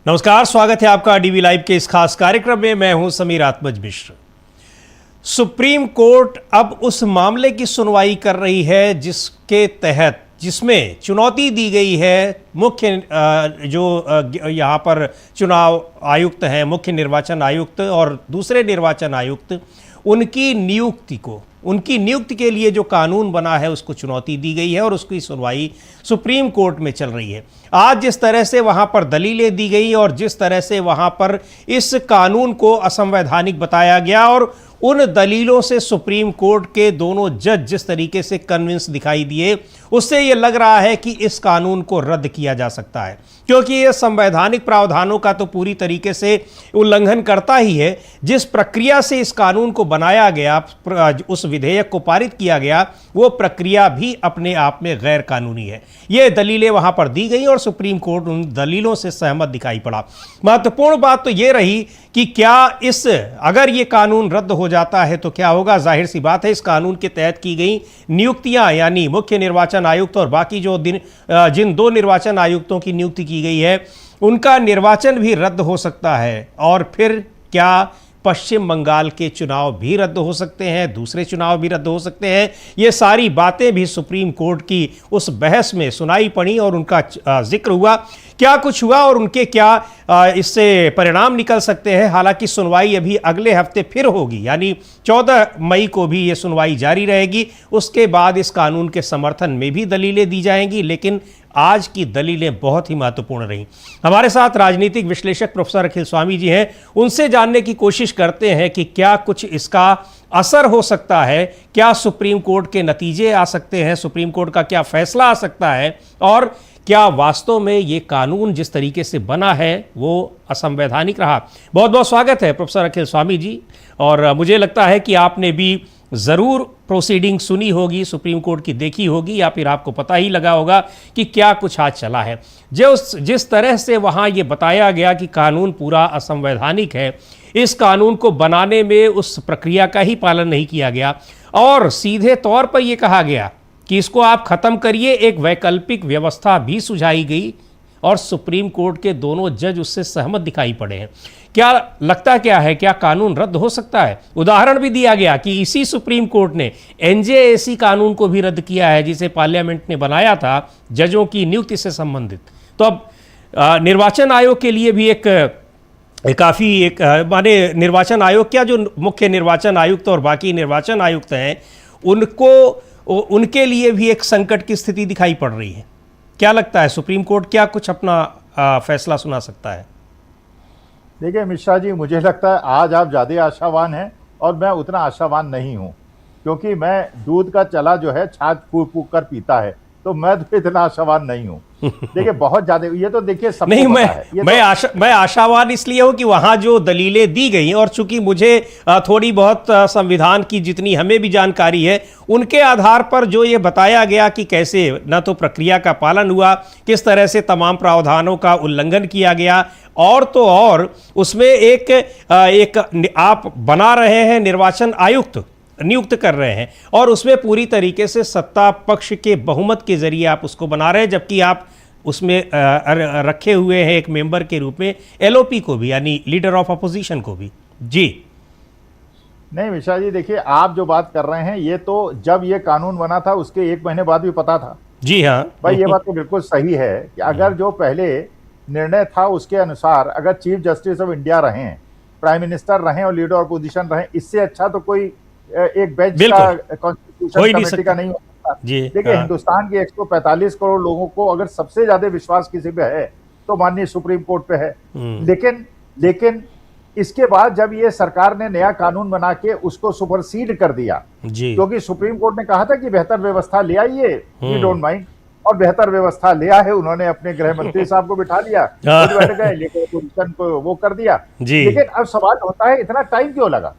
नमस्कार, स्वागत है आपका डीवी लाइव के इस खास कार्यक्रम में। मैं हूं समीर आत्मज मिश्र। सुप्रीम कोर्ट अब उस मामले की सुनवाई कर रही है जिसमें चुनौती दी गई है मुख्य यहाँ पर चुनाव आयुक्त हैं, मुख्य निर्वाचन आयुक्त और दूसरे निर्वाचन आयुक्त, उनकी नियुक्ति के लिए जो कानून बना है उसको चुनौती दी गई है और उसकी सुनवाई सुप्रीम कोर्ट में चल रही है। आज जिस तरह से वहां पर दलीलें दी गई और जिस तरह से वहां पर इस कानून को असंवैधानिक बताया गया और उन दलीलों से सुप्रीम कोर्ट के दोनों जज जिस तरीके से कन्विंस दिखाई दिए, उससे यह लग रहा है कि इस कानून को रद्द किया जा सकता है, क्योंकि यह संवैधानिक प्रावधानों का तो पूरी तरीके से उल्लंघन करता ही है। जिस प्रक्रिया से इस कानून को बनाया गया, उस विधेयक को पारित किया गया, वो प्रक्रिया भी अपने आप में गैर कानूनी है। ये दलीलें वहां पर दी गई और सुप्रीम कोर्ट उन दलीलों से सहमत दिखाई पड़ा। महत्वपूर्ण बात तो ये रही कि क्या अगर ये कानून रद्द हो जाता है तो क्या होगा। जाहिर सी बात है, इस कानून के तहत की गई नियुक्तियां, यानी मुख्य निर्वाचन आयुक्त और बाकी जिन दो निर्वाचन आयुक्तों की नियुक्ति की गई है, उनका निर्वाचन भी रद्द हो सकता है। और फिर क्या पश्चिम बंगाल के चुनाव भी रद्द हो सकते हैं, दूसरे चुनाव भी रद्द हो सकते हैं। ये सारी बातें भी सुप्रीम कोर्ट की उस बहस में सुनाई पड़ी और उनका जिक्र हुआ। क्या कुछ हुआ और उनके क्या इससे परिणाम निकल सकते हैं। हालांकि सुनवाई अभी अगले हफ्ते फिर होगी, यानी 14 मई को भी ये सुनवाई जारी रहेगी। उसके बाद इस कानून के समर्थन में भी दलीलें दी जाएंगी, लेकिन आज की दलीलें बहुत ही महत्वपूर्ण रहीं। हमारे साथ राजनीतिक विश्लेषक प्रोफेसर अखिल स्वामी जी हैं, उनसे जानने की कोशिश करते हैं कि क्या कुछ इसका असर हो सकता है, क्या सुप्रीम कोर्ट के नतीजे आ सकते हैं, सुप्रीम कोर्ट का क्या फैसला आ सकता है, और क्या वास्तव में ये कानून जिस तरीके से बना है वो असंवैधानिक रहा। बहुत बहुत स्वागत है प्रोफेसर अखिल स्वामी जी। और मुझे लगता है कि आपने भी ज़रूर प्रोसीडिंग सुनी होगी, सुप्रीम कोर्ट की देखी होगी, या फिर आपको पता ही लगा होगा कि क्या कुछ आज चला है। जिस तरह से वहाँ ये बताया गया कि कानून पूरा असंवैधानिक है, इस कानून को बनाने में उस प्रक्रिया का ही पालन नहीं किया गया और सीधे तौर पर यह कहा गया कि इसको आप ख़त्म करिए। एक वैकल्पिक व्यवस्था भी सुझाई गई और सुप्रीम कोर्ट के दोनों जज उससे सहमत दिखाई पड़े हैं। क्या लगता क्या है, क्या कानून रद्द हो सकता है? उदाहरण भी दिया गया कि इसी सुप्रीम कोर्ट ने एनजेएसी कानून को भी रद्द किया है, जिसे पार्लियामेंट ने बनाया था जजों की नियुक्ति से संबंधित। तो अब निर्वाचन आयोग के लिए भी माने निर्वाचन आयोग क्या, जो मुख्य निर्वाचन आयुक्त और बाकी निर्वाचन आयुक्त हैं, उनके लिए भी एक संकट की स्थिति दिखाई पड़ रही है। क्या लगता है, सुप्रीम कोर्ट क्या कुछ अपना फैसला सुना सकता है? देखिए मिश्रा जी, मुझे लगता है आज आप ज़्यादा आशावान हैं और मैं उतना आशावान नहीं हूं, क्योंकि मैं दूध का चला जो है छाछ फूक फूक कर पीता है, तो मैं तो इतना आशावान नहीं हूं। देखिए बहुत ज्यादा, ये तो देखिए सबको नहीं, पता है। मैं आशावान इसलिए हूं कि वहां जो दलीलें दी गई और चूंकि मुझे थोड़ी बहुत संविधान की जितनी हमें भी जानकारी है, उनके आधार पर जो ये बताया गया कि कैसे न तो प्रक्रिया का पालन हुआ, किस तरह से तमाम प्रावधानों का उल्लंघन किया गया, और तो और उसमें एक आप बना रहे हैं निर्वाचन आयुक्त, नियुक्त कर रहे हैं, और उसमें पूरी तरीके से सत्ता पक्ष के बहुमत के जरिए आप उसको बना रहे हैं, जबकि आप उसमें रखे हुए हैं एक मेंबर के रूप में एलओपी को भी, यानी लीडर ऑफ अपोजिशन को भी। जी नहीं मिश्रा जी, देखिए आप जो बात कर रहे हैं, ये तो जब ये कानून बना था उसके 1 महीने बाद भी पता था। जी हाँ भाई, ये बात तो बिल्कुल सही है कि अगर जो पहले निर्णय था उसके अनुसार अगर चीफ जस्टिस ऑफ इंडिया रहें, प्राइम मिनिस्टर रहें और लीडर ऑफ अपोजिशन रहें, इससे अच्छा तो कोई एक बेंच का कॉन्स्टिट्यूशन कमेटी का नहीं हो सकता। देखिए हिंदुस्तान के 145 करोड़ लोगों को अगर सबसे ज्यादा विश्वास किसी पे है तो माननीय सुप्रीम कोर्ट पे है। लेकिन इसके बाद जब ये सरकार ने नया कानून बना के उसको सुपरसीड कर दिया, क्योंकि सुप्रीम कोर्ट ने कहा था कि बेहतर व्यवस्था ले आइए, वी डोंट माइंड, और बेहतर व्यवस्था ले आए। उन्होंने अपने गृह मंत्री साहब को बिठा लिया, बैठ गए, लेकिन अपोजिशन को वो कर दिया। लेकिन अब सवाल होता है, इतना टाइम क्यों लगा?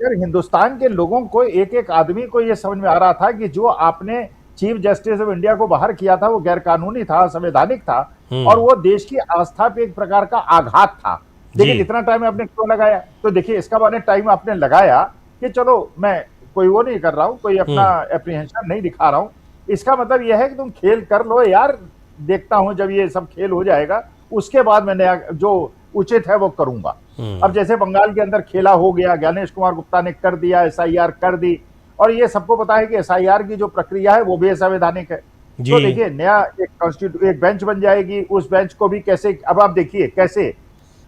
यार, हिंदुस्तान के लोगों को, एक एक आदमी को यह समझ में आ रहा था कि जो आपने चीफ जस्टिस ऑफ इंडिया को बाहर किया था वो गैर कानूनी था, संवैधानिक था, और वो देश की आस्था पे एक प्रकार का आघात था। लेकिन इतना टाइम आपने क्यों लगाया? तो देखिए इसका माने टाइम आपने लगाया कि चलो मैं कोई वो नहीं कर रहा हूं, कोई अपना एप्रीहेंशन नहीं दिखा रहा हूं। इसका मतलब यह है कि तुम खेल कर लो यार, देखता हूं जब ये सब खेल हो जाएगा उसके बाद मैं नया जो उचित है वो करूंगा। अब जैसे बंगाल के अंदर खेला हो गया, ज्ञानेश कुमार गुप्ता ने कर दिया, एसआईआर कर दी, और ये सबको पता है कि एसआईआर की जो प्रक्रिया है वो भी असंवैधानिक है। तो देखिए नया एक बेंच बन जाएगी, उस बेंच को भी कैसे, अब आप देखिए कैसे,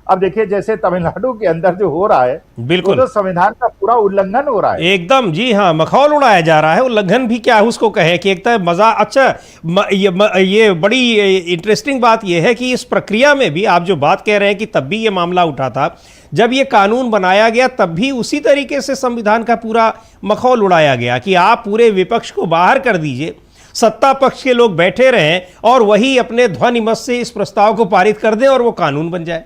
अब देखिए जैसे तमिलनाडु के अंदर जो हो रहा है, बिल्कुल तो संविधान का पूरा उल्लंघन हो रहा है एकदम। जी हाँ, मखौल उड़ाया जा रहा है। उल्लंघन भी क्या है उसको कहे कि एक तरह मजा। अच्छा, ये बड़ी इंटरेस्टिंग बात यह है कि इस प्रक्रिया में भी आप जो बात कह रहे हैं कि तब भी ये मामला उठा था, जब ये कानून बनाया गया तब भी उसी तरीके से संविधान का पूरा मखौल उड़ाया गया कि आप पूरे विपक्ष को बाहर कर दीजिए, सत्ता पक्ष के लोग बैठे रहें और वही अपने ध्वनिमत से इस प्रस्ताव को पारित कर दें और वो कानून बन जाए।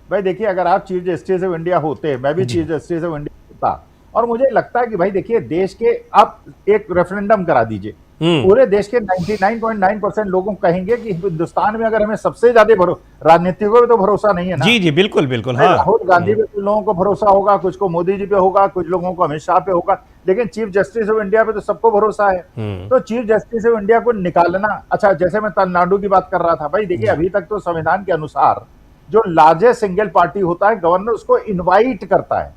भाई देखिए, अगर आप चीफ जस्टिस ऑफ इंडिया होते, मैं भी चीफ जस्टिस ऑफ इंडिया होता, और मुझे लगता है कि भाई देखिए देश के, आप एक रेफरेंडम करा दीजिए, पूरे देश के 99.9% लोगों कहेंगे कि हिंदुस्तान में अगर हमें सबसे ज्यादा राजनीतिकों पे तो भरोसा नहीं है ना। जी जी बिल्कुल बिल्कुल। हाँ, राहुल गांधी पे कुछ लोगों को भरोसा होगा, कुछ को मोदी जी पे होगा, कुछ लोगों को अमित शाह पे होगा, लेकिन चीफ जस्टिस ऑफ इंडिया पे तो सबको भरोसा है। तो चीफ जस्टिस ऑफ इंडिया को निकालना, अच्छा जैसे मैं तमिलनाडु की बात कर रहा था, भाई देखिए अभी तक तो संविधान के अनुसार जो लार्जेस्ट सिंगल पार्टी होता है, गवर्नर उसको इनवाइट करता है।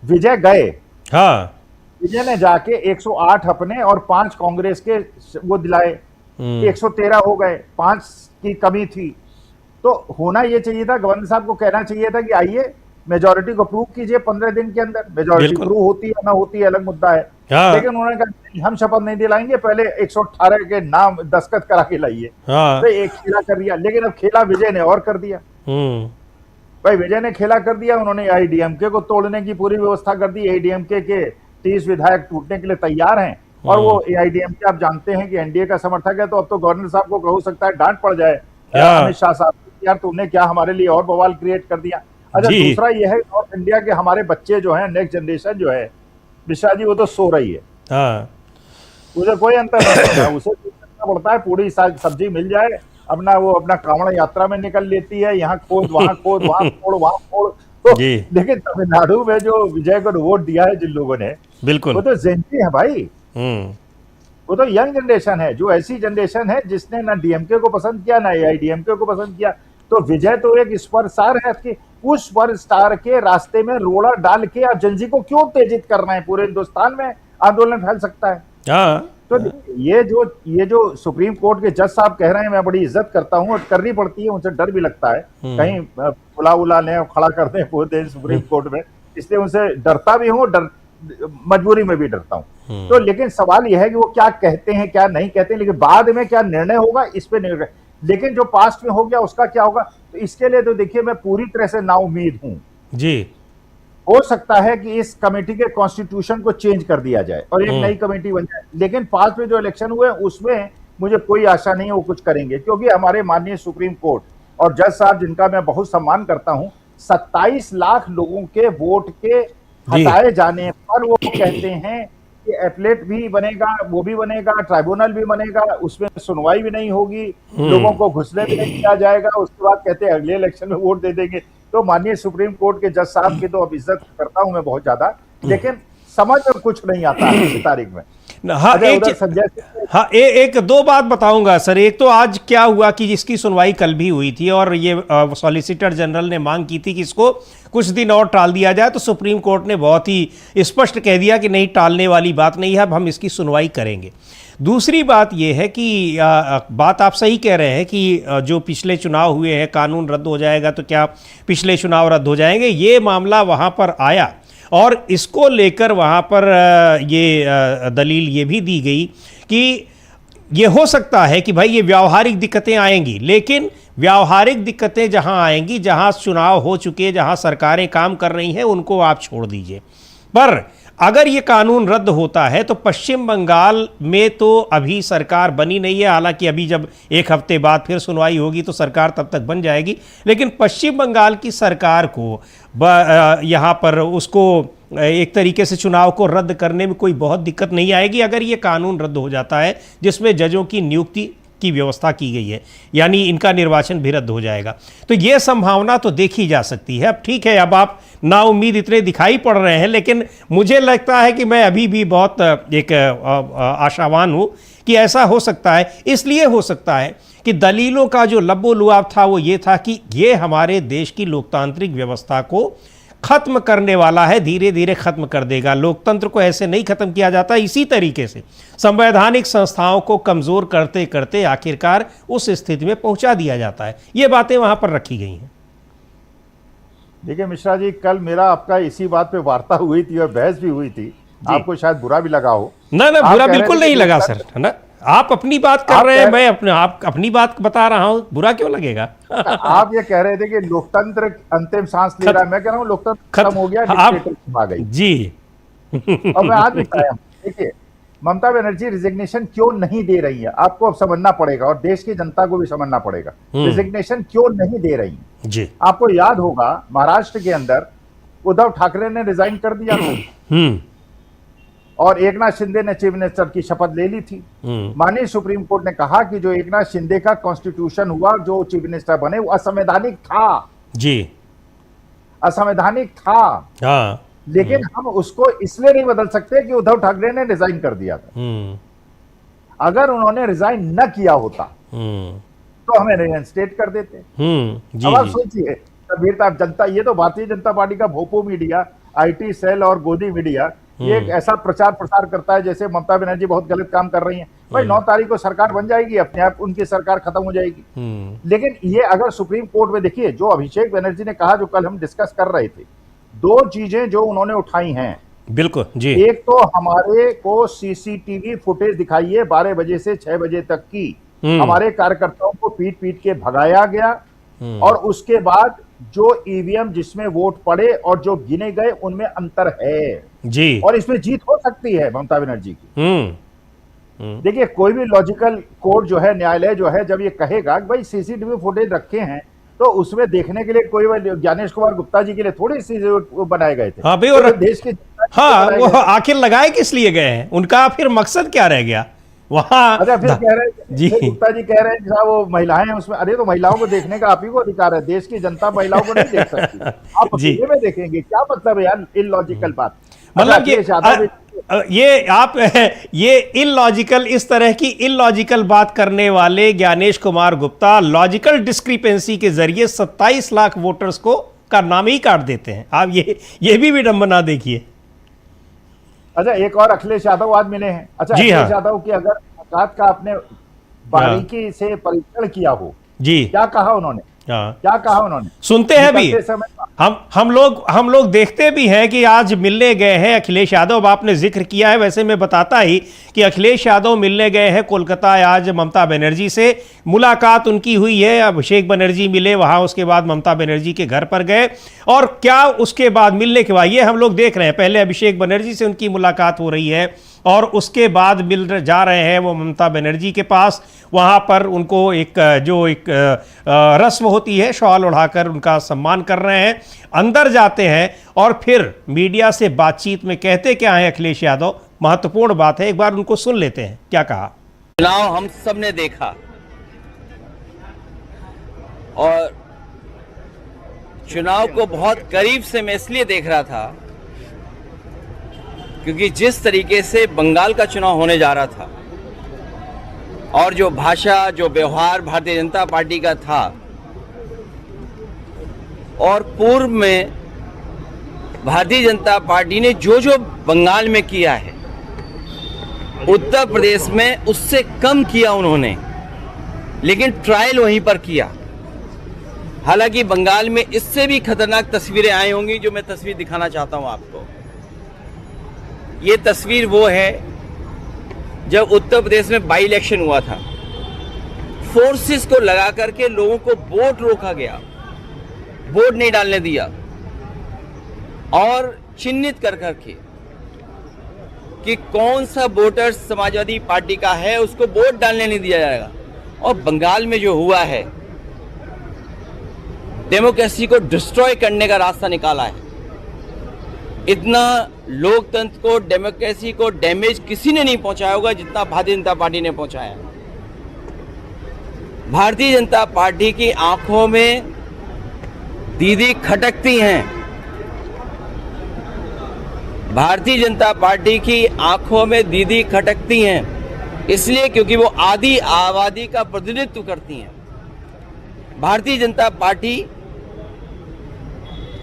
विजय गए, हाँ, विजय ने जाके 108 अपने और 5 कांग्रेस के वो दिलाए, 113 हो गए, 5 की कमी थी। तो होना ये चाहिए था, गवर्नर साहब को कहना चाहिए था कि आइए मेजोरिटी को प्रूव कीजिए 15 दिन के अंदर। मेजोरिटी प्रूव होती है ना होती है अलग मुद्दा है, लेकिन उन्होंने कहा हम शपथ नहीं दिलाएंगे, पहले 118 के नाम दस्तखत करा के लाइए। तो एक खेला कर दिया, लेकिन अब खेला विजय ने और कर दिया। भाई विजय ने खेला कर दिया, उन्होंने एआईडीएमके को तोड़ने की पूरी व्यवस्था कर दी। एआईडीएमके के 30 विधायक टूटने के लिए तैयार हैं, और वो एआईडीएमके आप जानते हैं कि एनडीए का समर्थक है, तो अब तो गवर्नर साहब को हो सकता है डांट पड़ जाए अमित शाह साहब, यार तुमने क्या हमारे लिए और बवाल क्रिएट कर दिया। अच्छा दूसरा ये है, नॉर्थ इंडिया के हमारे बच्चे जो है, नेक्स्ट जनरेशन जो है, मिश्रा जी वो तो सो रही है, उसे कोई अंतर नहीं पड़ता, उसे करना पड़ता है पूरी सब्जी मिल जाए, अपना वो अपना कांवड़ यात्रा में निकल लेती है, यहाँ खोद वहां खोद, वहां फोड़ वहां फोड़। तो लेकिन तमिलनाडु में जो विजय को वोट दिया है जिन लोगों ने, बिल्कुल, वो तो जेंजी है भाई, वो तो यंग जनरेशन है, जो ऐसी जनरेशन है जिसने ना डीएमके को पसंद किया ना एआईडीएमके को पसंद किया। तो विजय तो एक सुपर स्टार है, कि उस सुपर स्टार के रास्ते में रोड़ा डाल के आप जनजी को क्यों उत्तेजित कर रहे हैं? पूरे हिंदुस्तान में आंदोलन फैल सकता है। तो ये जो सुप्रीम कोर्ट के जज साहब कह रहे हैं, मैं बड़ी इज्जत करता हूं और करनी पड़ती है, उनसे डर भी लगता है कहीं बुला उला लें खड़ा कर दें पूरे सुप्रीम कोर्ट में, इसलिए उनसे डरता भी हूं, मजबूरी में भी डरता हूं। तो लेकिन सवाल यह है कि वो क्या कहते हैं क्या नहीं कहते हैं, लेकिन बाद में क्या निर्णय होगा इस पे निर्णय, लेकिन जो पास्ट में हो गया उसका क्या होगा। तो इसके लिए तो देखिए मैं पूरी तरह से नाउम्मीद हूं जी। हो सकता है कि इस कमेटी के कॉन्स्टिट्यूशन को चेंज कर दिया जाए और एक नई कमेटी बन जाए, लेकिन पास्ट में जो इलेक्शन हुए उसमें मुझे कोई आशा नहीं वो कुछ करेंगे, क्योंकि हमारे माननीय सुप्रीम कोर्ट और जज साहब जिनका मैं बहुत सम्मान करता हूं, 27 लाख लोगों के वोट के हटाए जाने पर वो कहते हैं कि एपलेट भी बनेगा, वो भी बनेगा, ट्राइब्यूनल भी बनेगा, उसमें सुनवाई भी नहीं होगी, लोगों को घुसने भी नहीं दिया जाएगा, उसके बाद कहते हैं अगले इलेक्शन में वोट दे देंगे। तो माननीय सुप्रीम कोर्ट के जज साहब की तो अब इज्जत करता हूं मैं बहुत ज्यादा, लेकिन समझ में कुछ नहीं आता है इस तारीख में। हाँ, एक दो बात बताऊंगा सर। एक तो आज क्या हुआ कि जिसकी सुनवाई कल भी हुई थी और ये सॉलिसिटर जनरल ने मांग की थी कि इसको कुछ दिन और टाल दिया जाए, तो सुप्रीम कोर्ट ने बहुत ही स्पष्ट कह दिया कि नहीं, टालने वाली बात नहीं है, अब हम इसकी सुनवाई करेंगे। दूसरी बात यह है कि बात आप सही कह रहे हैं कि जो पिछले चुनाव हुए हैं, कानून रद्द हो जाएगा तो क्या पिछले चुनाव रद्द हो जाएंगे, ये मामला वहाँ पर आया और इसको लेकर वहाँ पर ये दलील ये भी दी गई कि ये हो सकता है कि भाई ये व्यावहारिक दिक्कतें आएंगी, लेकिन व्यावहारिक दिक्कतें जहाँ आएंगी, जहाँ चुनाव हो चुके, जहाँ सरकारें काम कर रही हैं, उनको आप छोड़ दीजिए। पर अगर ये कानून रद्द होता है तो पश्चिम बंगाल में तो अभी सरकार बनी नहीं है, हालांकि अभी जब एक हफ्ते बाद फिर सुनवाई होगी तो सरकार तब तक बन जाएगी, लेकिन पश्चिम बंगाल की सरकार को यहाँ पर उसको एक तरीके से चुनाव को रद्द करने में कोई बहुत दिक्कत नहीं आएगी अगर ये कानून रद्द हो जाता है जिसमें जजों की नियुक्ति की व्यवस्था की गई है, यानी इनका निर्वाचन भी रद्द हो जाएगा। तो ये संभावना तो देखी जा सकती है। अब ठीक है, अब आप नाउम्मीद इतने दिखाई पड़ रहे हैं, लेकिन मुझे लगता है कि मैं अभी भी बहुत एक आशावान हूँ कि ऐसा हो सकता है। इसलिए हो सकता है कि दलीलों का जो लब्बो लुआब था वो ये था कि ये हमारे देश की लोकतांत्रिक व्यवस्था को खत्म करने वाला है, धीरे धीरे खत्म कर देगा। लोकतंत्र को ऐसे नहीं खत्म किया जाता। इसी तरीके से संवैधानिक संस्थाओं को कमजोर करते करते आखिरकार उस स्थिति में पहुंचा दिया जाता है। ये बातें वहां पर रखी गई हैं। देखिए मिश्रा जी, कल मेरा आपका इसी बात पे वार्ता हुई थी और बहस भी हुई थी। आपको शायद बुरा भी लगा हो। ना बुरा बिल्कुल नहीं लगा सर, है ना। आप अपनी बात कर रहे हैं, मैं अपनी बात बता रहा हूं, बुरा क्यों लगेगा? आप ये कह रहे थे कि लोकतंत्र अंतिम सांस ले रहा है। मैं कह रहा हूं लोकतंत्र खत्म हो गया, डिक्टेटरशिप आ गई जी। और मैं आज भी देखिए, ममता बनर्जी रिजिग्नेशन क्यों नहीं दे रही है, आपको अब समझना पड़ेगा और देश की जनता को भी समझना पड़ेगा रिजिग्नेशन क्यों नहीं दे रही है जी। आपको याद होगा महाराष्ट्र के अंदर उद्धव ठाकरे ने रिजाइन कर दिया था और एकनाथ शिंदे ने चीफ मिनिस्टर की शपथ ले ली थी। माननीय सुप्रीम कोर्ट ने कहा कि जो एकनाथ शिंदे का कॉन्स्टिट्यूशन हुआ, जो चीफ मिनिस्टर बने, वो असंवैधानिक था जी, असंवैधानिक था। हाँ। लेकिन हम उसको इसलिए नहीं बदल सकते कि उद्धव ठाकरे ने रिजाइन कर दिया था। अगर उन्होंने रिजाइन न किया होता तो हमें रिइंस्टेट कर देते। अब आप सोचिए, जनता, ये तो भारतीय जनता पार्टी का भोपो मीडिया, आईटी सेल और गोदी मीडिया ये एक ऐसा प्रचार प्रसार करता है जैसे ममता बनर्जी बहुत गलत काम कर रही हैं। भाई 9 तारीख को सरकार बन जाएगी, अपने आप उनकी सरकार खत्म हो जाएगी। लेकिन ये अगर सुप्रीम कोर्ट में देखिए, जो अभिषेक बनर्जी ने कहा, जो कल हम डिस्कस कर रहे थे, 2 चीजें जो उन्होंने उठाई हैं। बिल्कुल जी। एक तो हमारे को सीसीटीवी फुटेज दिखाइए 12 बजे से 6 बजे तक की, हमारे कार्यकर्ताओं को पीट पीट के भगाया गया और उसके बाद जो ईवीएम जिसमें वोट पड़े और जो गिने गए उनमें अंतर है जी, और इसमें जीत हो सकती है ममता बनर्जी की। देखिए, कोई भी लॉजिकल कोर्ट जो है, न्यायालय जो है, जब ये कहेगा कि भाई सीसीटीवी फुटेज रखे हैं तो उसमें देखने के लिए कोई ज्ञानेश कुमार गुप्ता जी के लिए थोड़ी सी बनाए गए थे। हाँ भाई, और देश के वो आखिर लगाए किस लिए गए हैं, उनका फिर मकसद क्या रह गया वहां? अच्छा, फिर कह रहे हैं जी, गुप्ता जी कह रहे हैं कि वो महिलाएं हैं उसमें। अरे तो महिलाओं को देखने का आप ही को अधिकार है, देश की जनता महिलाओं को नहीं देख सकती। आप अकेले में देखेंगे, क्या मतलब है यार इलॉजिकल बात? मतलब ये इलॉजिकल, इस तरह की इलॉजिकल बात करने वाले ज्ञानेश कुमार गुप्ता लॉजिकल डिस्क्रिपेंसी के जरिए 27 लाख वोटर्स को का नाम ही काट देते हैं। आप ये भी विडंबना देखिए। अच्छा, एक और अखिलेश यादव आज मिले हैं। अच्छा, अखिलेश यादव की अगर औकात का आपने बारीकी से परीक्षण किया हो जी, क्या कहा उन्होंने? क्या कहा उन्होंने? सुनते हैं भी हम लोग देखते भी हैं कि आज मिलने गए हैं अखिलेश यादव। आपने जिक्र किया है, वैसे मैं बताता ही कि अखिलेश यादव मिलने गए हैं कोलकाता आज ममता बनर्जी से। मुलाकात उनकी हुई है, अभिषेक बनर्जी मिले वहां, उसके बाद ममता बनर्जी के घर पर गए और क्या उसके बाद मिलने के बाद ये हम लोग देख रहे हैं, पहले अभिषेक बनर्जी से उनकी मुलाकात हो रही है और उसके बाद जा रहे हैं वो ममता बनर्जी के पास। वहाँ पर उनको एक रस्म होती है, शॉल उड़ाकर उनका सम्मान कर रहे हैं। अंदर जाते हैं और फिर मीडिया से बातचीत में कहते क्या है अखिलेश यादव, महत्वपूर्ण बात है, एक बार उनको सुन लेते हैं क्या कहा। चुनाव हम सब ने देखा और चुनाव को बहुत करीब से मैं इसलिए देख रहा था क्योंकि जिस तरीके से बंगाल का चुनाव होने जा रहा था और जो भाषा, जो व्यवहार भारतीय जनता पार्टी का था और पूर्व में भारतीय जनता पार्टी ने जो बंगाल में किया है, उत्तर प्रदेश में उससे कम किया उन्होंने, लेकिन ट्रायल वहीं पर किया। हालांकि बंगाल में इससे भी खतरनाक तस्वीरें आई होंगी, जो मैं तस्वीर दिखाना चाहता हूं आपको। ये तस्वीर वो है जब उत्तर प्रदेश में बाई इलेक्शन हुआ था, फोर्सेस को लगा करके लोगों को वोट रोका गया, वोट नहीं डालने दिया और चिन्हित कर करके कि कौन सा वोटर समाजवादी पार्टी का है उसको वोट डालने नहीं दिया जाएगा। और बंगाल में जो हुआ है, डेमोक्रेसी को डिस्ट्रॉय करने का रास्ता निकाला है। इतना लोकतंत्र को, डेमोक्रेसी को डैमेज किसी ने नहीं पहुंचाया होगा जितना भारतीय जनता पार्टी ने पहुंचाया। भारतीय जनता पार्टी की आंखों में दीदी खटकती हैं। भारतीय जनता पार्टी की आंखों में दीदी खटकती हैं इसलिए क्योंकि वो आधी आबादी का प्रतिनिधित्व करती हैं। भारतीय जनता पार्टी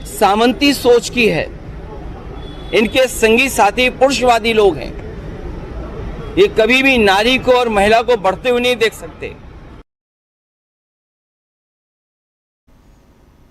सामंती सोच की है। इनके संगी साथी पुरुषवादी लोग हैं। ये कभी भी नारी को और महिला को बढ़ते हुए नहीं देख सकते।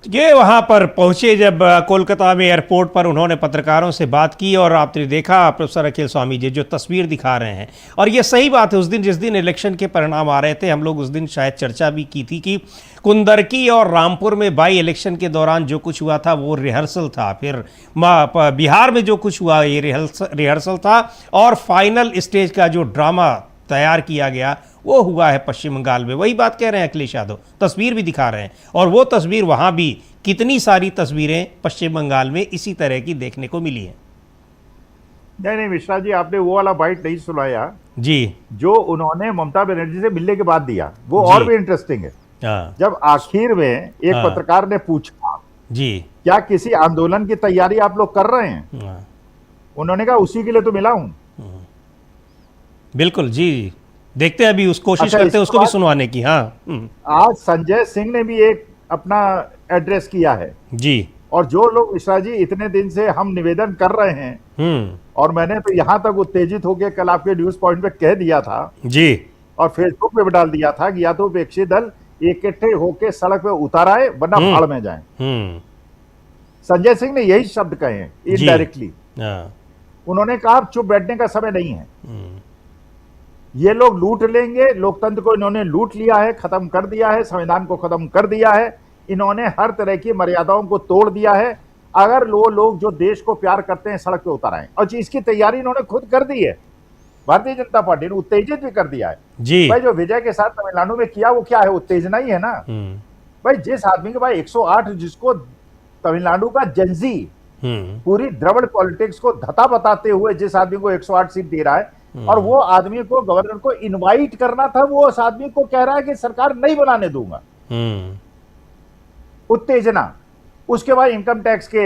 ये वहाँ पर पहुँचे जब कोलकाता में एयरपोर्ट पर उन्होंने पत्रकारों से बात की और आपने देखा प्रोफेसर अखिल स्वामी जी जो तस्वीर दिखा रहे हैं, और ये सही बात है। उस दिन जिस दिन इलेक्शन के परिणाम आ रहे थे, हम लोग उस दिन शायद चर्चा भी की थी कि कुंदरकी और रामपुर में बाई इलेक्शन के दौरान जो कुछ हुआ था वो रिहर्सल था, फिर बिहार में जो कुछ हुआ ये रिहर्सल था, और फाइनल स्टेज का जो ड्रामा तैयार किया गया वो हुआ है पश्चिम बंगाल में। वही बात कह रहे हैं अखिलेश यादव, तस्वीर भी दिखा रहे हैं, और वो तस्वीर वहां भी कितनी सारी तस्वीरें पश्चिम बंगाल में इसी तरह की देखने को मिली हैं। नहीं मिश्रा जी, आपने वो वाला बाइट नहीं सुनाया जी, जो उन्होंने ममता बनर्जी से मिलने के बाद दिया। वो जी। और भी इंटरेस्टिंग है। जब आखिर में एक पत्रकार ने पूछा जी, क्या किसी आंदोलन की तैयारी आप लोग कर रहे हैं, उन्होंने कहा उसी के लिए तो मिला हूं। बिल्कुल जी, देखते हैं अभी उस कोशिश करते हैं उसको भी सुनवाने की। हाँ, आज संजय सिंह ने भी एक अपना एड्रेस किया है जी, और जो लोग मिश्रा जी इतने दिन से हम निवेदन कर रहे हैं, और मैंने तो यहां तक उत्तेजित होकर कल आपके न्यूज पॉइंट पे कह दिया था जी, और फेसबुक पे भी डाल दिया था कि या तो विपक्षी दल इकट्ठे होकर सड़क पे उतर आए वरना भाड़ में जाएं। संजय सिंह ने यही शब्द कहे हैं इनडायरेक्टली। उन्होंने कहा अब चुप बैठने का समय नहीं है, ये लोग लूट लेंगे। लोकतंत्र को इन्होंने लूट लिया है, खत्म कर दिया है, संविधान को खत्म कर दिया है, इन्होंने हर तरह की मर्यादाओं को तोड़ दिया है। अगर वो लोग जो देश को प्यार करते हैं सड़क पे उतर आए, और इसकी तैयारी इन्होंने खुद कर दी है। भारतीय जनता पार्टी ने उत्तेजित भी कर दिया है जी। भाई, जो विजय के साथ तमिलनाडु में किया वो क्या है, उत्तेजना ही है ना भाई। जिस आदमी के भाई 108, जिसको तमिलनाडु का जनजी पूरी द्रविड़ पॉलिटिक्स को धता बताते हुए जिस आदमी को 108 सीट दे रहा है, और वो आदमी को गवर्नर को इनवाइट करना था, वो उस आदमी को कह रहा है कि सरकार नहीं बनाने दूंगा। उत्तेजना। उसके बाद इनकम टैक्स के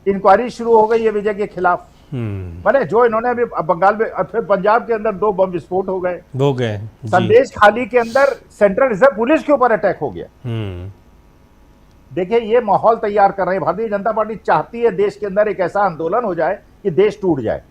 इंक्वायरी शुरू हो गई है विजय के खिलाफ। मैंने जो इन्होंने अभी बंगाल में, फिर पंजाब के अंदर 2 बम विस्फोट हो गए। संदेश खाली के अंदर सेंट्रल रिजर्व पुलिस के ऊपर अटैक हो गया। देखिए ये माहौल तैयार कर रहे हैं। भारतीय जनता पार्टी चाहती है देश के अंदर एक ऐसा आंदोलन हो जाए कि देश टूट जाए।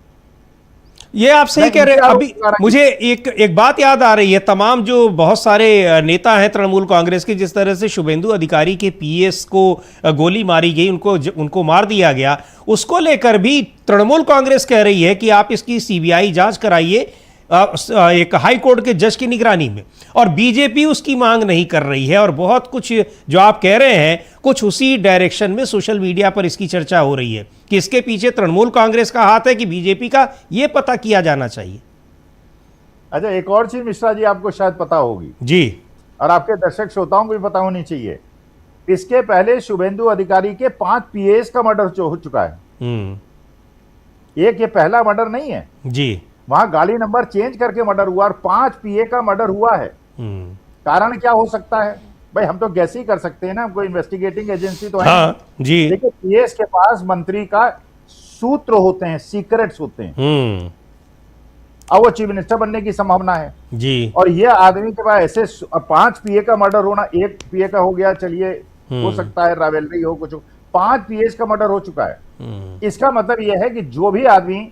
ये आप सही कह रहे हैं। अभी मुझे एक बात याद आ रही है, तमाम जो बहुत सारे नेता हैं तृणमूल कांग्रेस के, जिस तरह से शुभेंदु अधिकारी के पीएस को गोली मारी गई, उनको मार दिया गया, उसको लेकर भी तृणमूल कांग्रेस कह रही है कि आप इसकी सीबीआई जांच कराइए एक हाई कोर्ट के जज की निगरानी में, और बीजेपी उसकी मांग नहीं कर रही है। और बहुत कुछ जो आप कह रहे हैं कुछ उसी डायरेक्शन में सोशल मीडिया पर इसकी चर्चा हो रही है कि इसके पीछे तृणमूल कांग्रेस का हाथ है कि बीजेपी का, ये पता किया जाना चाहिए। अच्छा, एक और चीज मिश्रा जी आपको शायद पता होगी जी, और आपके दर्शक श्रोताओं को भी पता होनी चाहिए, इसके पहले शुभेंदु अधिकारी के 5 पीएस का मर्डर हो चुका है। एक ये पहला मर्डर नहीं है जी, वहां गाड़ी नंबर चेंज करके मर्डर हुआ, और 5 पीए का मर्डर हुआ है। कारण क्या हो सकता है भाई, हम तो गैस ही कर सकते हैं ना, कोई इन्वेस्टिगेटिंग एजेंसी तो है। हाँ, जी। देखिए पीएस के पास मंत्री का सूत्र होते हैं, सीक्रेट्स होते हैं, और वो चीफ मिनिस्टर बनने की संभावना है जी। और ये आदमी के पास ऐसे 5 पीए का मर्डर होना, 1 पीए का हो गया, चलिए हो सकता है रावेलरी हो कुछ, 5 पीएस का मर्डर हो चुका है। इसका मतलब यह है कि जो भी आदमी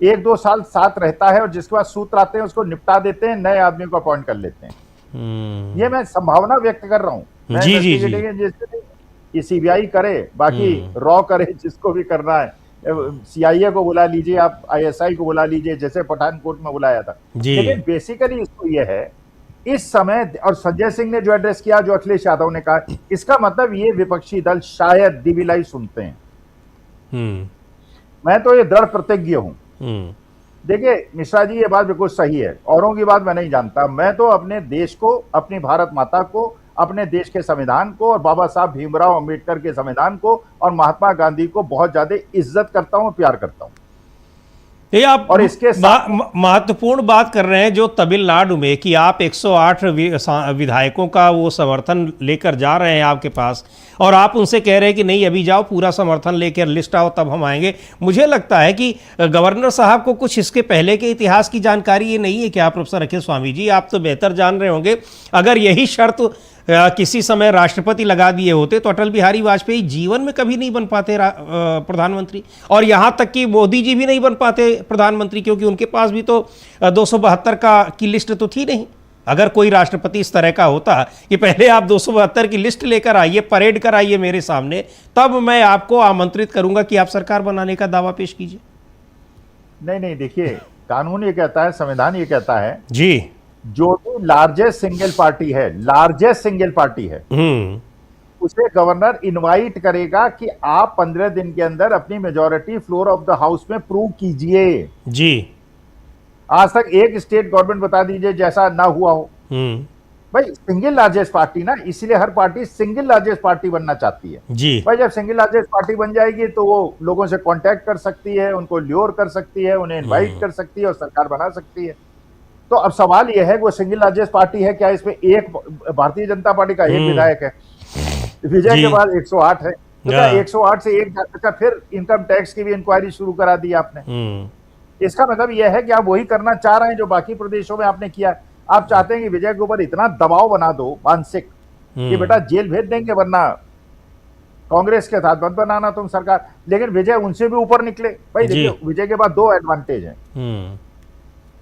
1-2 साल साथ रहता है और जिसके पास सूत्र आते हैं उसको निपटा देते हैं, नए आदमी को अपॉइंट कर लेते हैं। ये मैं संभावना व्यक्त कर रहा हूं। जी जी जी। ये सीबीआई करे, बाकी रॉ करे, जिसको भी करना है, सीआईए को बुला लीजिए, आप आईएसआई को बुला लीजिए, जैसे पठानकोट में बुलाया था। लेकिन बेसिकली इसको ये है इस समय, और संजय सिंह ने जो एड्रेस किया, जो अखिलेश यादव ने कहा, इसका मतलब ये विपक्षी दल शायद दिबिलाई सुनते हैं। मैं तो ये दृढ़ प्रतिज्ञ हूं। देखिए मिश्रा जी, ये बात बिल्कुल सही है, औरों की बात मैं नहीं जानता। मैं तो अपने देश को, अपनी भारत माता को, अपने देश के संविधान को, और बाबा साहब भीमराव अंबेडकर के संविधान को, और महात्मा गांधी को बहुत ज्यादा इज्जत करता हूं, प्यार करता हूं। ये आप और इसके महत्वपूर्ण बात कर रहे हैं जो तमिलनाडु में कि आप 108 विधायकों का वो समर्थन लेकर जा रहे हैं आपके पास, और आप उनसे कह रहे हैं कि नहीं अभी जाओ पूरा समर्थन लेकर लिस्ट आओ तब हम आएंगे। मुझे लगता है कि गवर्नर साहब को कुछ इसके पहले के इतिहास की जानकारी ये नहीं है क्या प्रोफेसर अखिल स्वामी जी? आप तो बेहतर जान रहे होंगे। अगर यही शर्त किसी समय राष्ट्रपति लगा दिए होते तो अटल बिहारी वाजपेयी जीवन में कभी नहीं बन पाते प्रधानमंत्री, और यहाँ तक कि मोदी जी भी नहीं बन पाते प्रधानमंत्री, क्योंकि उनके पास भी तो 272 की लिस्ट तो थी नहीं। अगर कोई राष्ट्रपति इस तरह का होता कि पहले आप 272 की लिस्ट लेकर आइए, परेड कराइए मेरे सामने, तब मैं आपको आमंत्रित करूंगा कि आप सरकार बनाने का दावा पेश कीजिए। नहीं, देखिए, कानून ये कहता है, संविधान ये कहता है जी, जो भी लार्जेस्ट सिंगल पार्टी है उसे गवर्नर इनवाइट करेगा कि आप 15 दिन के अंदर अपनी majority floor of the house में प्रूव कीजिए। जी, आज तक एक स्टेट गवर्नमेंट बता दीजिए जैसा ना हुआ हो। भाई सिंगल लार्जेस्ट पार्टी ना, इसलिए हर पार्टी सिंगल लार्जेस्ट पार्टी बनना चाहती है जी। भाई जब सिंगल लार्जेस्ट पार्टी बन जाएगी तो वो लोगों से कांटेक्ट कर सकती है, उनको ल्योर कर सकती है, उन्हें इनवाइट कर सकती है और सरकार बना सकती है। तो अब सवाल यह है कि वो सिंगल लार्जेस्ट पार्टी है, क्या इसमें एक भारतीय जनता पार्टी का एक विधायक है, विजय के बाद 108 है, तो क्या 108 से एक का फिर इनकम टैक्स की भी इंक्वायरी शुरू करा दी आपने? इसका मतलब यह है कि आप वही करना चाह रहे हैं जो बाकी प्रदेशों में आपने किया। आप चाहते हैं कि विजय के ऊपर इतना दबाव बना दो मानसिक कि बेटा जेल भेज देंगे वरना कांग्रेस के साथ मत बनाना तुम सरकार, लेकिन विजय उनसे भी ऊपर निकले। भाई देखिए, विजय के बाद 2 एडवांटेज हैं।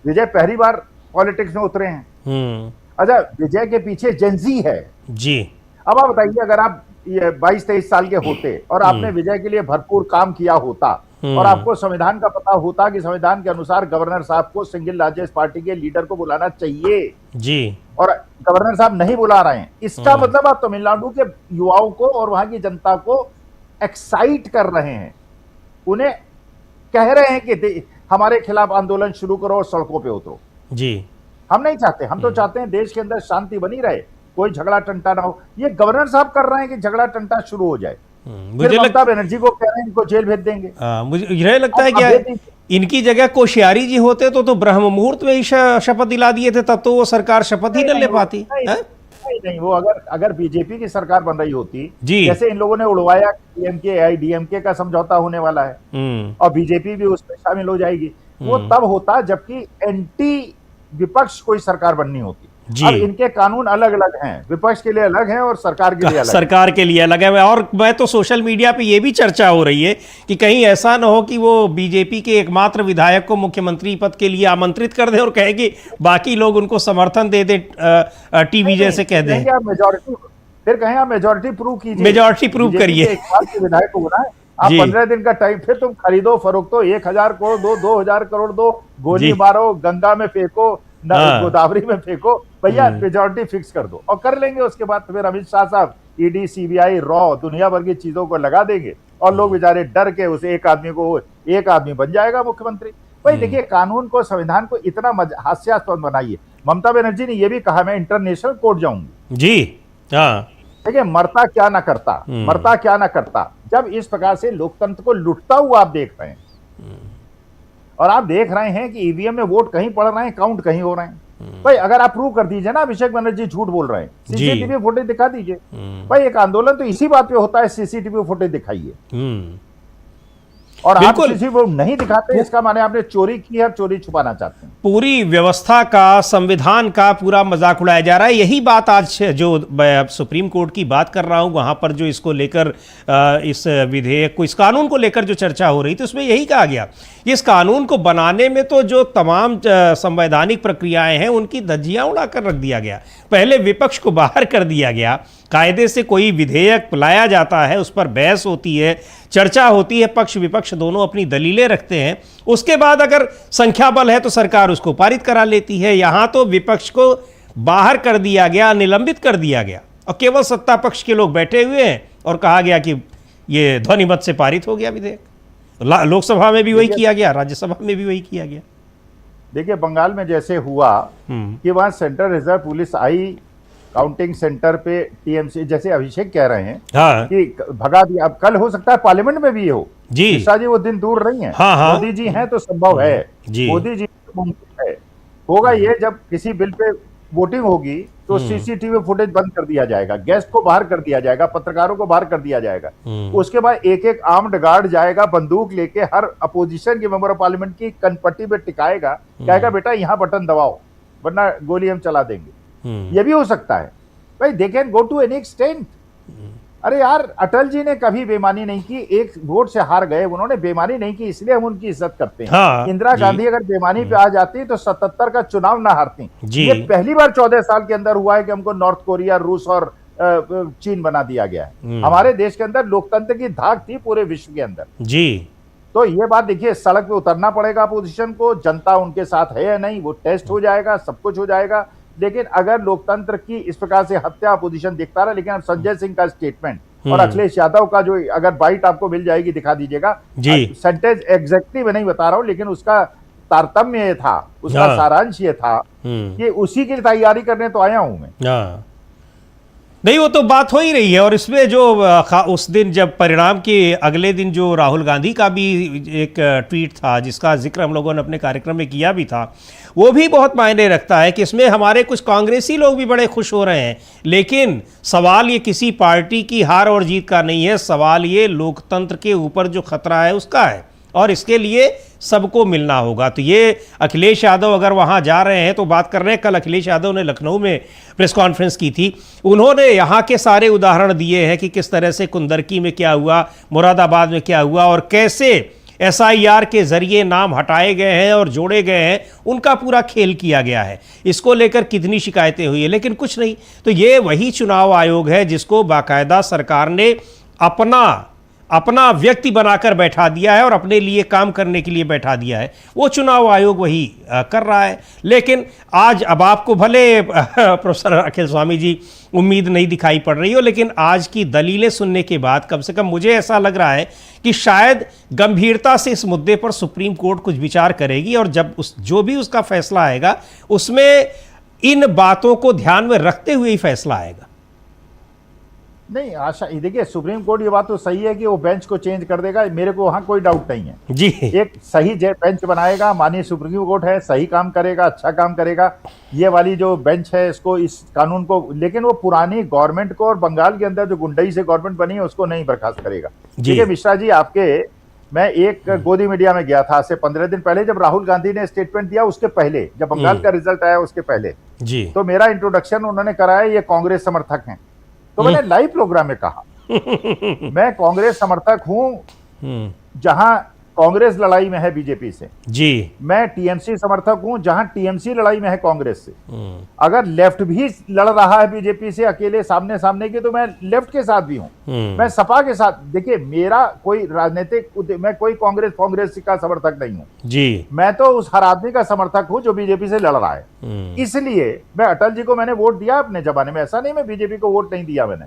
विजय पहली बार पॉलिटिक्स में उतरे हैं। अच्छा, विजय के पीछे जेंजी है जी। अब आप बताइए, अगर आप ये 22-23 साल के होते और आपने विजय के लिए भरपूर काम किया होता और आपको संविधान का पता होता कि संविधान के अनुसार गवर्नर साहब को सिंगल लार्जेस्ट पार्टी के लीडर को बुलाना चाहिए जी, और गवर्नर साहब नहीं बुला रहे हैं, इसका मतलब आप तमिलनाडु के युवाओं को और वहां की जनता को एक्साइट कर रहे हैं, उन्हें कह रहे हैं कि हमारे खिलाफ आंदोलन शुरू करो और सड़कों पे उतरो जी। हम नहीं चाहते, हम तो चाहते हैं देश के अंदर शांति बनी रहे, कोई झगड़ा टंटा ना हो। ये गवर्नर साहब कर रहे हैं कि झगड़ा टंटा शुरू हो जाए। मुझे ममता बनर्जी को कह रहे हैं इनको जेल भेज देंगे। मुझे यह लगता है कि इनकी जगह कोश्यारी जी होते तो ब्रह्म मुहूर्त में ही शपथ दिला दिए थे, तब तो वो सरकार शपथ ही न ले पाती। नहीं, वो अगर बीजेपी की सरकार बन रही होती, जैसे इन लोगों ने उड़वाया डीएमके एआईडीएमके का समझौता होने वाला है और बीजेपी भी उसमें शामिल हो जाएगी, वो तब होता जबकि एंटी विपक्ष कोई सरकार बननी होती। अब इनके कानून अलग अलग हैं, विपक्ष के लिए अलग हैं और सरकार के लिए अलग, सरकार के लिए अलग है। और मैं तो सोशल मीडिया पे ये भी चर्चा हो रही है कि कहीं ऐसा ना हो कि वो बीजेपी के एकमात्र विधायक को मुख्यमंत्री पद के लिए आमंत्रित कर दे और कहे कि बाकी लोग उनको समर्थन दे दे, टीवी जैसे कह दें, मेजोरिटी, फिर कहें आप मेजोरिटी प्रूव कीजिए, मेजोरिटी प्रूव करिए। विधायक को बनाए आप, 15 दिन का टाइम, फिर तुम खरीदो फरोख्तो, 1000 करोड़ दो, 2000 करोड़ दो, गोली मारो, गंगा में फेंको, गोदावरी में फेंको, भैया मेजॉरिटी फिक्स कर दो और कर लेंगे। उसके बाद फिर अमित शाह साहब ईडी सीबीआई रॉ दुनिया भर की चीजों को लगा देंगे और लोग बेचारे डर के उस एक आदमी बन जाएगा मुख्यमंत्री। भाई देखिए, कानून को, संविधान को इतना हास्यास्पद बनाइए। ममता बनर्जी ने यह भी कहा मैं इंटरनेशनल कोर्ट जाऊंगी जी। देखिए, मरता क्या ना करता जब इस प्रकार से लोकतंत्र को लुटता हुआ आप देख रहे हैं और आप देख रहे हैं कि ईवीएम में वोट कहीं पड़ रहे हैं, काउंट कहीं हो रहे हैं। भाई अगर आप प्रूव कर दीजिए ना अभिषेक बनर्जी झूठ बोल रहे हैं, सीसीटीवी फुटेज दिखा दीजिए। भाई एक आंदोलन तो इसी बात पे होता है, सीसीटीवी फुटेज दिखाइए। और आप किसी को नहीं दिखाते, इसका माने आपने चोरी की है, चोरी छुपाना चाहते हैं। पूरी व्यवस्था का, संविधान का पूरा मजाक उड़ाया जा रहा है। यही बात आज जो सुप्रीम कोर्ट की बात कर रहा हूं, वहां पर जो इसको लेकर, इस विधेयक को, इस कानून को लेकर जो चर्चा हो रही थी, उसमें यही कहा गया इस कानून को बनाने में तो जो तमाम संवैधानिक प्रक्रियाएं हैं उनकी धज्जियां उड़ाकर रख दिया गया। पहले विपक्ष को बाहर कर दिया गया, कायदे से कोई विधेयक लाया जाता है, उस पर बहस होती है, चर्चा होती है, पक्ष विपक्ष दोनों अपनी दलीलें रखते हैं, उसके बाद अगर संख्या बल है तो सरकार उसको पारित करा लेती है। यहां तो विपक्ष को बाहर कर दिया गया, निलंबित कर दिया गया और केवल सत्ता पक्ष के लोग बैठे हुए हैं और कहा गया कि ये ध्वनिमत से पारित हो गया विधेयक। लोकसभा में भी वही किया गया, राज्यसभा में भी वही किया गया। देखिए, बंगाल में जैसे हुआ कि वहां सेंट्रल रिजर्व पुलिस आई काउंटिंग सेंटर पे टीएमसी, जैसे अभिषेक कह रहे हैं हाँ कि भगा दिया, अब कल हो सकता है पार्लियामेंट में भी ये हो जी। मिश्रा जी, वो दिन दूर नहीं है। हाँ, हाँ। मोदी जी हैं तो संभव है जी। मोदी जी तो मुमकिन है। होगा ये, जब किसी बिल पे वोटिंग होगी तो सीसीटीवी फुटेज बंद कर दिया जाएगा, गेस्ट को बाहर कर दिया जाएगा, पत्रकारों को बाहर कर दिया जाएगा। उसके बाद एक एक आर्म्ड गार्ड जाएगा बंदूक लेके, हर अपोजिशन के मेंबर ऑफ पार्लियामेंट की कनपट्टी पे टिकाएगा, कहेगा बेटा यहाँ बटन दबाओ वरना गोली हम चला देंगे। ये भी हो सकता है भाई, they can go to any extent. अरे यार, अटल जी ने कभी बेईमानी नहीं की, एक वोट से हार गए, उन्होंने बेईमानी नहीं की, इसलिए हम उनकी इज्जत करते हैं। हाँ, इंदिरा गांधी अगर बेईमानी पे आ जाती तो 77 का चुनाव ना हारती। ये पहली बार 14 साल के अंदर हुआ है कि हमको नॉर्थ कोरिया, रूस और चीन बना दिया गया है। हमारे देश के अंदर लोकतंत्र की धाक थी पूरे विश्व के अंदर जी। तो ये बात देखिए, सड़क पे उतरना पड़ेगा अपोजिशन को, जनता उनके साथ है या नहीं वो टेस्ट हो जाएगा, सब कुछ हो जाएगा। लेकिन अगर लोकतंत्र की इस प्रकार से हत्या अपोजिशन देखता रहा, लेकिन अब संजय सिंह का स्टेटमेंट और अखिलेश यादव का जो, अगर बाइट आपको मिल जाएगी दिखा दीजिएगा जी। सेंटेंस एग्जैक्टली मैं नहीं बता रहा हूं, लेकिन उसका तारतम्य ये था, उसका सारांश ये था कि उसी की तैयारी करने तो आया हूं मैं। नहीं, वो तो बात हो ही रही है। और इसमें जो उस दिन जब परिणाम के अगले दिन जो राहुल गांधी का भी एक ट्वीट था जिसका जिक्र हम लोगों ने अपने कार्यक्रम में किया भी था, वो भी बहुत मायने रखता है कि इसमें हमारे कुछ कांग्रेसी लोग भी बड़े खुश हो रहे हैं। लेकिन सवाल ये किसी पार्टी की हार और जीत का नहीं है, सवाल ये लोकतंत्र के ऊपर जो खतरा है उसका है, और इसके लिए सबको मिलना होगा। तो ये अखिलेश यादव अगर वहाँ जा रहे हैं तो बात कर रहे हैं, कल अखिलेश यादव ने लखनऊ में प्रेस कॉन्फ्रेंस की थी, उन्होंने यहाँ के सारे उदाहरण दिए हैं कि किस तरह से कुंदरकी में क्या हुआ, मुरादाबाद में क्या हुआ, और कैसे SIR के जरिए नाम हटाए गए हैं और जोड़े गए हैं, उनका पूरा खेल किया गया है। इसको लेकर कितनी शिकायतें हुई है, लेकिन कुछ नहीं। तो ये वही चुनाव आयोग है जिसको बाकायदा सरकार ने अपना व्यक्ति बनाकर बैठा दिया है और अपने लिए काम करने के लिए बैठा दिया है। वो चुनाव आयोग वही कर रहा है। लेकिन आज, अब आपको भले प्रोफेसर अखिल स्वामी जी उम्मीद नहीं दिखाई पड़ रही हो, लेकिन आज की दलीलें सुनने के बाद कम से कम मुझे ऐसा लग रहा है कि शायद गंभीरता से इस मुद्दे पर सुप्रीम कोर्ट कुछ विचार करेगी, और जब जो भी उसका फैसला आएगा उसमें इन बातों को ध्यान में रखते हुए ही फैसला आएगा। नहीं, आशा देखिए, सुप्रीम कोर्ट ये बात तो सही है कि वो बेंच को चेंज कर देगा, मेरे को वहां कोई डाउट नहीं है जी। एक सही बेंच बनाएगा, माननीय सुप्रीम कोर्ट है, सही काम करेगा, अच्छा काम करेगा। ये वाली जो बेंच है इसको, इस कानून को, लेकिन वो पुरानी गवर्नमेंट को और बंगाल के अंदर जो गुंडई से गवर्नमेंट बनी है उसको नहीं बर्खास्त करेगा। ठीक है मिश्रा जी, मैं एक गोदी मीडिया में गया था आज से 15 दिन पहले, जब राहुल गांधी ने स्टेटमेंट दिया उसके पहले, जब बंगाल का रिजल्ट आया उसके पहले जी, तो मेरा इंट्रोडक्शन उन्होंने कराया, ये कांग्रेस समर्थक हैं। तो मैंने लाइव प्रोग्राम में कहा मैं कांग्रेस समर्थक हूं जहां कांग्रेस लड़ाई में है बीजेपी से जी, मैं टीएमसी समर्थक हूं जहां टीएमसी लड़ाई में है कांग्रेस से। अगर लेफ्ट भी लड़ रहा है बीजेपी से अकेले सामने सामने की, तो मैं लेफ्ट के साथ भी हूं, मैं सपा के साथ। देखिए, मेरा कोई राजनीतिक, मैं कोई कांग्रेस का समर्थक नहीं हूं जी, मैं तो उस हर आदमी का समर्थक हूं जो बीजेपी से लड़ रहा है। इसलिए मैं अटल जी को मैंने वोट दिया अपने जमाने में, ऐसा नहीं मैं बीजेपी को वोट नहीं दिया मैंने,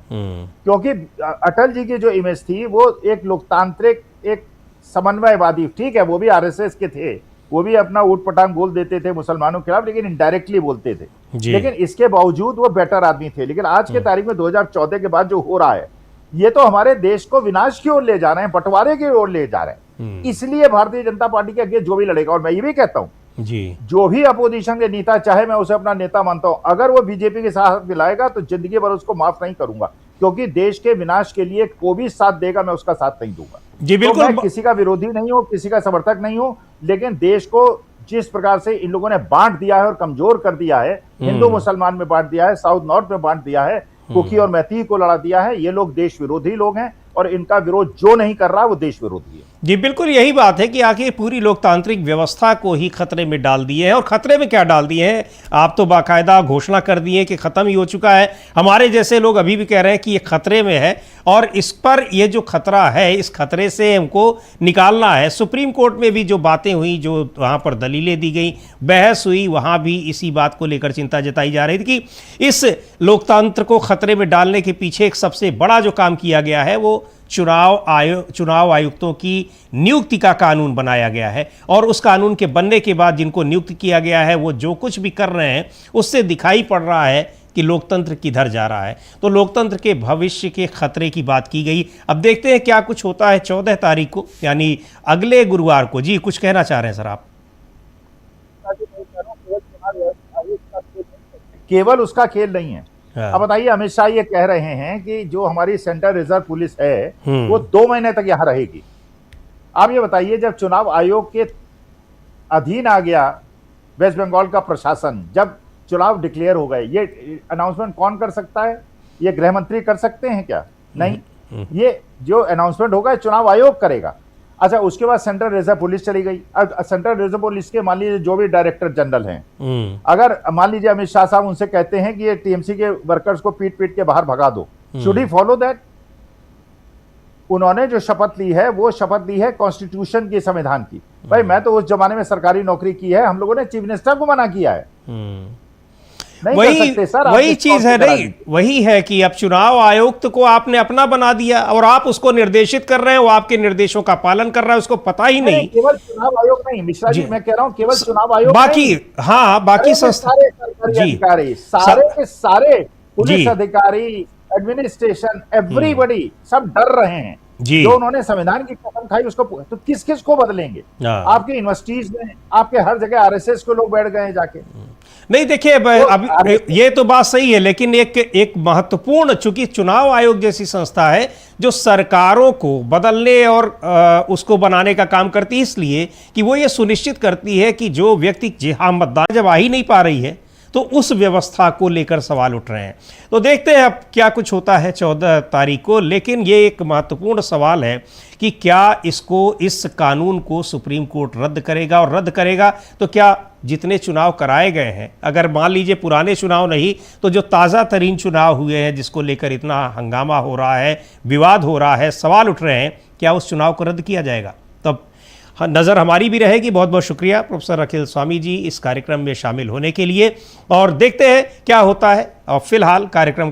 क्योंकि अटल जी की जो इमेज थी वो एक लोकतांत्रिक, एक समन्वयवादी, ठीक है वो भी आरएसएस के थे, वो भी अपना ऊट पटांग बोल देते थे मुसलमानों के खिलाफ, लेकिन इनडायरेक्टली बोलते थे, लेकिन इसके बावजूद वो बेटर आदमी थे। लेकिन आज के तारीख में 2014 के बाद जो हो रहा है, ये तो हमारे देश को विनाश की ओर ले जा रहे हैं, बंटवारे की ओर ले जा रहे हैं। इसलिए भारतीय जनता पार्टी के आगे जो भी लड़ेगा, और मैं ये भी कहता हूं जी, जो भी अपोजिशन के नेता, चाहे मैं उसे अपना नेता मानता हूं, अगर वो बीजेपी के साथ मिलाएगा तो जिंदगी भर उसको माफ नहीं करूंगा, क्योंकि देश के विनाश के लिए कोई भी साथ देगा, मैं उसका साथ नहीं दूंगा जी। बिल्कुल, तो मैं किसी का विरोधी नहीं हूं, किसी का समर्थक नहीं हूं, लेकिन देश को जिस प्रकार से इन लोगों ने बांट दिया है और कमजोर कर दिया है, हिंदू मुसलमान में बांट दिया है, साउथ नॉर्थ में बांट दिया है, कुकी और मैती को लड़ा दिया है, ये लोग देश विरोधी लोग हैं, और इनका विरोध जो नहीं कर रहा वो देश विरोधी है जी। बिल्कुल यही बात है कि आखिर पूरी लोकतांत्रिक व्यवस्था को ही खतरे में डाल दिए हैं। और खतरे में क्या डाल दिए हैं, आप तो बाकायदा घोषणा कर दिए कि खत्म ही हो चुका है। हमारे जैसे लोग अभी भी कह रहे हैं कि ये खतरे में है, और इस पर ये जो खतरा है, इस खतरे से हमको निकालना है। सुप्रीम कोर्ट में भी जो बातें हुई, जो वहाँ पर दलीलें दी गई, बहस हुई, वहाँ भी इसी बात को लेकर चिंता जताई जा रही थी कि इस लोकतंत्र को खतरे में डालने के पीछे एक सबसे बड़ा जो काम किया गया है वो चुनाव आयुक्तों की नियुक्ति का कानून बनाया गया है। और उस कानून के बनने के बाद जिनको नियुक्त किया गया है वो जो कुछ भी कर रहे हैं उससे दिखाई पड़ रहा है कि लोकतंत्र किधर जा रहा है। तो लोकतंत्र के भविष्य के खतरे की बात की गई। अब देखते हैं क्या कुछ होता है 14 तारीख को, यानी अगले गुरुवार को। जी, कुछ कहना चाह रहे हैं सर आप? केवल उसका खेल नहीं है। हाँ। अब बताइए, अमित शाह ये कह रहे हैं कि जो हमारी सेंट्रल रिजर्व पुलिस है वो 2 महीने तक यहां रहेगी। आप ये बताइए, जब चुनाव आयोग के अधीन आ गया वेस्ट बंगाल का प्रशासन, जब चुनाव डिक्लेयर हो गए, ये अनाउंसमेंट कौन कर सकता है? ये गृह मंत्री कर सकते हैं क्या? नहीं, ये जो अनाउंसमेंट होगा चुनाव आयोग करेगा। अच्छा, उसके बाद सेंट्रल रिजर्व पुलिस चली गई। अब सेंट्रल रिजर्व पुलिस के मान लीजिए जो भी डायरेक्टर जनरल हैं, अगर मान लीजिए अमित शाह साहब उनसे कहते हैं कि ये टीएमसी के वर्कर्स को पीट पीट के बाहर भगा दो, शुड ही फॉलो दैट? उन्होंने जो शपथ ली है वो शपथ ली है कॉन्स्टिट्यूशन की, संविधान की। भाई, मैं तो उस जमाने में सरकारी नौकरी की है, हम लोगों ने चीफ मिनिस्टर को मना किया है। नहीं कर सकते सर, वही चीज है। नहीं, वही है कि अब चुनाव आयुक्त को आपने अपना बना दिया और आप उसको निर्देशित कर रहे हैं, वो आपके निर्देशों का पालन कर रहा है, उसको पता ही नहीं। केवल चुनाव आयोग नहीं मिश्रा जी, मैं कह रहा हूं केवल चुनाव आयोग, बाकी हाँ, बाकी संस्था, सारे सरकारी अधिकारी, सारे के सारे पुलिस अधिकारी, एडमिनिस्ट्रेशन, एवरीबॉडी सब डर रहे हैं। जो उन्होंने संविधान की कसम खाई उसको तो किस किस को बदलेंगे? आपकी यूनिवर्सिटीज में, आपके हर जगह आरएसएस के लोग बैठ गए हैं जाके। नहीं, देखिए अभी ये तो बात सही है, लेकिन एक महत्वपूर्ण, चूंकि चुनाव आयोग जैसी संस्था है जो सरकारों को बदलने और उसको बनाने का काम करती है, इसलिए कि वो ये सुनिश्चित करती है कि जो व्यक्ति जहां मतदान जब आ ही नहीं पा रही है तो उस व्यवस्था को लेकर सवाल उठ रहे हैं। तो देखते हैं अब क्या कुछ होता है 14 तारीख को। लेकिन ये एक महत्वपूर्ण सवाल है कि क्या इस कानून को सुप्रीम कोर्ट रद्द करेगा, और रद्द करेगा तो क्या जितने चुनाव कराए गए हैं, अगर मान लीजिए पुराने चुनाव नहीं तो जो ताज़ा तरीन चुनाव हुए हैं जिसको लेकर इतना हंगामा हो रहा है, विवाद हो रहा है, सवाल उठ रहे हैं, क्या उस चुनाव को रद्द किया जाएगा? तब नज़र हमारी भी रहेगी। बहुत बहुत शुक्रिया प्रोफेसर अखिल स्वामी जी इस कार्यक्रम में शामिल होने के लिए, और देखते हैं क्या होता है। और फिलहाल कार्यक्रम